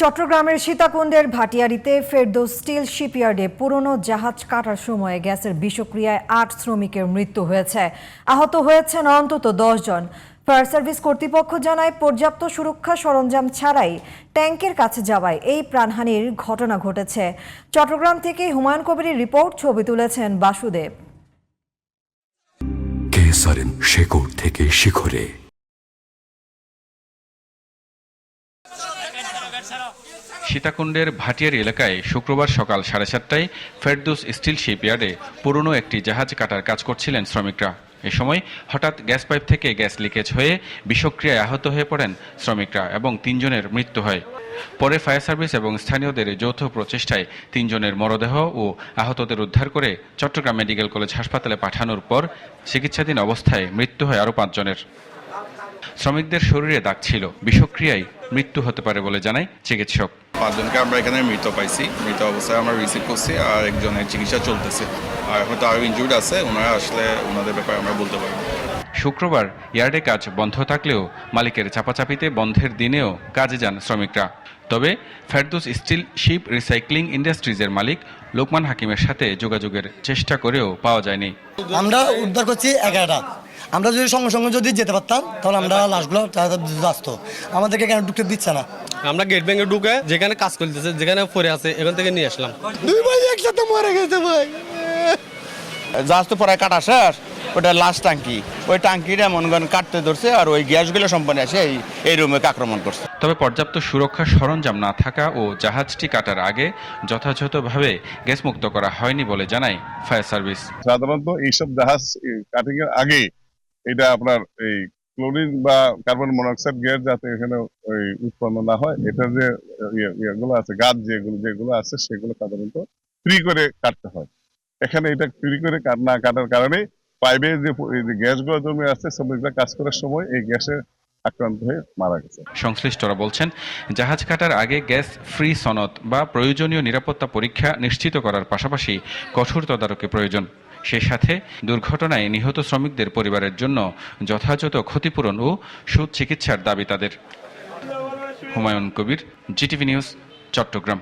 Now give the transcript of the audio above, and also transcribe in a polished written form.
চট্টগ্রামের সীতাকুণ্ডের ভাটিয়ারীতে ফেরদৌস স্টিল শিপইয়ার্ডে পুরনো জাহাজ কাটার সময় গ্যাসের বিষক্রিয়ায় ৮ শ্রমিকের মৃত্যু হয়েছে। আহত হয়েছেন অন্তত ১০ জন। ফায়ার সার্ভিস কর্তৃপক্ষ জানায় পর্যাপ্ত সুরক্ষা সরঞ্জাম ছাড়াই ট্যাঙ্কের কাছে যাওয়ায় এই প্রাণহানির ঘটনা ঘটেছে। চট্টগ্রাম থেকে হুমায়ুন কবিরের রিপোর্ট, ছবি তুলেছেন বাসুদেব। শেকড় থেকে শিখরে। সীতাকুণ্ডের ভাটিয়ারী এলাকায় শুক্রবার সকাল 7:30টায় ফেরদৌস স্টিল শিপইয়ার্ডে পুরনো একটি জাহাজ কাটার কাজ করছিলেন শ্রমিকরা। এ সময় হঠাৎ গ্যাস পাইপ থেকে গ্যাস লিকেজ হয়ে বিষক্রিয়ায় আহত হয়ে পড়েন শ্রমিকরা এবং 3 জনের মৃত্যু হয়। পরে ফায়ার সার্ভিস এবং স্থানীয়দের যৌথ প্রচেষ্টায় 3 জনের মরদেহ ও আহতদের উদ্ধার করে চট্টগ্রাম মেডিকেল কলেজ হাসপাতালে পাঠানোর পর চিকিৎসাধীন অবস্থায় মৃত্যু হয় আরও 5 জনের। শ্রমিকদের শরীরে দাগ ছিল, বিষক্রিয়ায় মৃত্যু হতে পারে বলে জানায় চিকিৎসক। 5 জনকে আমরা এখানে মৃত পাইছি, মৃত অবস্থায় আমরা রিসিভ করছি, আর একজনের চিকিৎসা চলতেছে, আর হয়তো আরও ইনজুর্ড আছে, ওনারা আসলে ওনাদের ব্যাপারে আমরা বলতে পারবো। শুক্রবার ইয়ার্ডে কাজ বন্ধ থাকলেও মালিকের চাপাচাপিতে বন্ধের দিনেও কাজে যান শ্রমিকরা। তবে ফেরদৌস স্টিল শিপ রিসাইক্লিং ইন্ডাস্ট্রিজের মালিক লোকমান হাকিমের সাথে যোগাযোগের চেষ্টা করেও পাওয়া যায়নি। আমরা উদ্ধার করছি 11টা। আমরা যদি সঙ্গে সঙ্গে যদি যেতে পারতাম তাহলে আমরা লাশগুলো আসতো, আমাদেরকে কেন ঢুকতে দিচ্ছে না। আমরা গেট ব্যাংকে ঢুকে যেখানে কাজ করতেছে, যেখানে পড়ে আছে, এখান থেকে নিয়ে আসলাম। 2 ভাই একসাথে মরে গেছে ভাই। জাহাজ তো পরে কাটা শেষ, ওটা লাস্ট ট্যাঙ্কি, ওই ট্যাঙ্কিটা মনে করেন কাটতে ধরছে, আর ওই গ্যাসগুলো সম্পন্ন এসে এই রুমে আক্রমণ করছে। তবে পর্যাপ্ত সুরক্ষা সরঞ্জাম না থাকা ও জাহাজটি কাটার আগে যথাযথভাবে গ্যাস মুক্ত করা হয়নি বলে জানায় ফায়ার সার্ভিস। সাধারণত এইসব জাহাজ কাটিং এর আগে এটা আপনার এই ক্লোরিন বা কার্বন মনোক্সাইড গ্যাস যাতে এখানে ওই উৎপন্ন না হয়, এটা যে ইয়েগুলো আছে, গাছ যেগুলো আছে সেগুলো সাধারণত ফ্রি করে কাটতে হয়। এখানে এটা ফ্রি করে না কাটার কারণে পাইপে যে গ্যাসগুলো জমে আসছে, শ্রমিকরা কাজ করার সময় এই গ্যাসে আক্রান্ত হয়ে মারা গেছে। সংশ্লিষ্টরা বলছেন, জাহাজ কাটার আগে গ্যাস ফ্রি সনদ বা প্রয়োজনীয় নিরাপত্তা পরীক্ষা নিশ্চিত করার পাশাপাশি কঠোর তদারকি প্রয়োজন। সেই সাথে দুর্ঘটনায় নিহত শ্রমিকদের পরিবারের জন্য যথাযথ ক্ষতিপূরণ ও সুচিকিৎসার দাবি তাদের। Humayun Kabir, GTV news, Chittagong.